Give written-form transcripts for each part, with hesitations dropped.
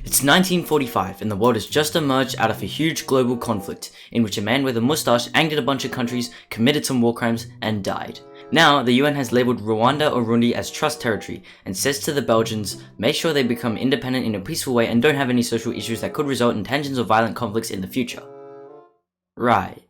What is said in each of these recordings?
It's 1945 and the world has just emerged out of a huge global conflict in which a man with a mustache angered a bunch of countries, committed some war crimes, and died. Now, the UN has labelled Rwanda or Burundi as trust territory and says to the Belgians, make sure they become independent in a peaceful way and don't have any social issues that could result in tensions or violent conflicts in the future. Right.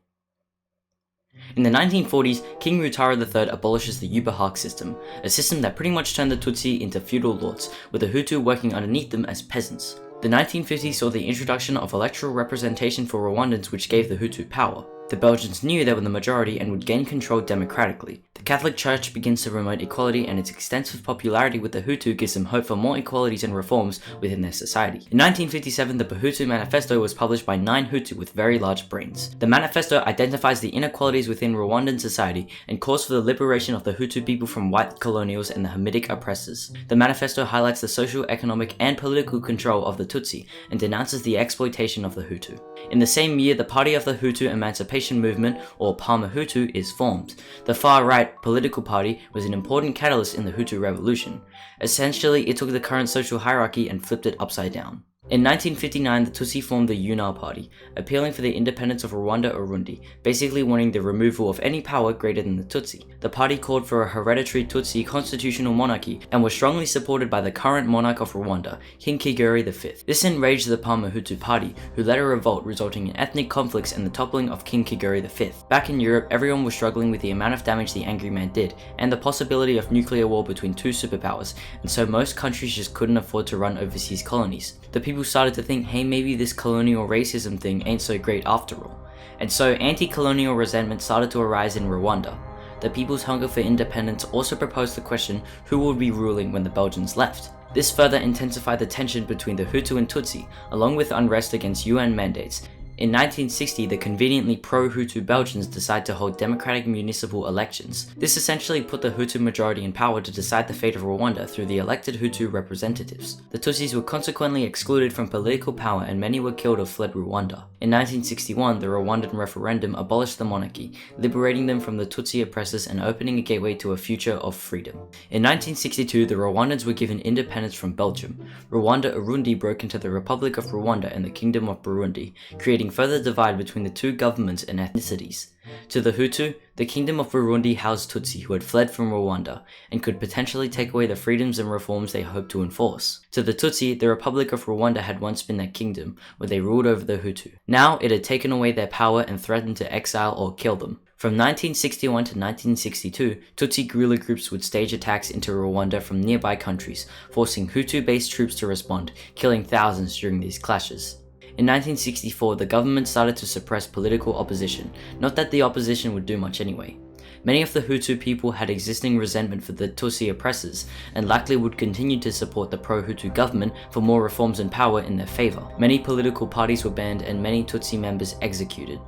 In the 1940s, King Rutara III abolishes the Yubaha system, a system that pretty much turned the Tutsi into feudal lords, with the Hutu working underneath them as peasants. The 1950s saw the introduction of electoral representation for Rwandans, which gave the Hutu power. The Belgians knew they were the majority and would gain control democratically. The Catholic Church begins to promote equality, and its extensive popularity with the Hutu gives them hope for more equalities and reforms within their society. In 1957, the Bahutu Manifesto was published by 9 Hutu with very large brains. The manifesto identifies the inequalities within Rwandan society and calls for the liberation of the Hutu people from white colonials and the Hamitic oppressors. The manifesto highlights the social, economic, and political control of the Tutsi and denounces the exploitation of the Hutu. In the same year, the Party of the Hutu Emancipation Movement, or Parmehutu, is formed. The far-right political party was an important catalyst in the Hutu revolution. Essentially, it took the current social hierarchy and flipped it upside down. In 1959, the Tutsi formed the Unal Party, appealing for the independence of Rwanda or Burundi, basically wanting the removal of any power greater than the Tutsi. The party called for a hereditary Tutsi constitutional monarchy and was strongly supported by the current monarch of Rwanda, King Kigeli V. This enraged the Parmehutu party, who led a revolt resulting in ethnic conflicts and the toppling of King Kigeli V. Back in Europe, everyone was struggling with the amount of damage the angry man did, and the possibility of nuclear war between two superpowers, and so most countries just couldn't afford to run overseas colonies. The people started to think, hey, maybe this colonial racism thing ain't so great after all. And so anti-colonial resentment started to arise in Rwanda. The people's hunger for independence also proposed the question who would be ruling when the Belgians left. This further intensified the tension between the Hutu and Tutsi, along with unrest against UN mandates. In 1960, the conveniently pro-Hutu Belgians decided to hold democratic municipal elections. This essentially put the Hutu majority in power to decide the fate of Rwanda through the elected Hutu representatives. The Tutsis were consequently excluded from political power and many were killed or fled Rwanda. In 1961, the Rwandan referendum abolished the monarchy, liberating them from the Tutsi oppressors and opening a gateway to a future of freedom. In 1962, the Rwandans were given independence from Belgium. Rwanda-Urundi broke into the Republic of Rwanda and the Kingdom of Burundi, creating further divide between the two governments and ethnicities. To the Hutu, the Kingdom of Burundi housed Tutsi who had fled from Rwanda and could potentially take away the freedoms and reforms they hoped to enforce. To the Tutsi, the Republic of Rwanda had once been their kingdom, where they ruled over the Hutu. Now it had taken away their power and threatened to exile or kill them. From 1961 to 1962, Tutsi guerrilla groups would stage attacks into Rwanda from nearby countries, forcing Hutu-based troops to respond, killing thousands during these clashes. In 1964, the government started to suppress political opposition, not that the opposition would do much anyway. Many of the Hutu people had existing resentment for the Tutsi oppressors, and likely would continue to support the pro-Hutu government for more reforms and power in their favour. Many political parties were banned and many Tutsi members executed.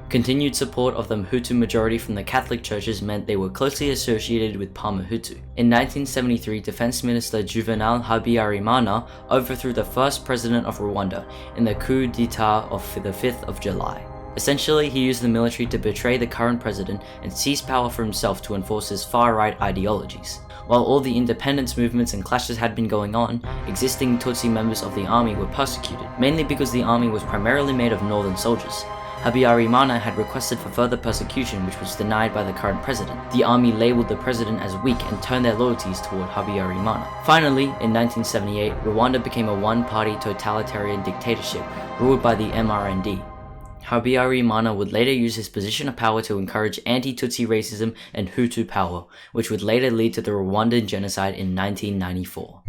Continued support of the Hutu majority from the Catholic churches meant they were closely associated with Parmehutu. In 1973, Defense Minister Juvenal Habyarimana overthrew the first president of Rwanda in the coup d'etat of the 5th of July. Essentially, he used the military to betray the current president and seize power for himself to enforce his far-right ideologies. While all the independence movements and clashes had been going on, existing Tutsi members of the army were persecuted, mainly because the army was primarily made of northern soldiers. Habyarimana had requested for further persecution, which was denied by the current president. The army labelled the president as weak and turned their loyalties toward Habyarimana. Finally, in 1978, Rwanda became a one-party totalitarian dictatorship ruled by the MRND. Habyarimana would later use his position of power to encourage anti-Tutsi racism and Hutu power, which would later lead to the Rwandan genocide in 1994.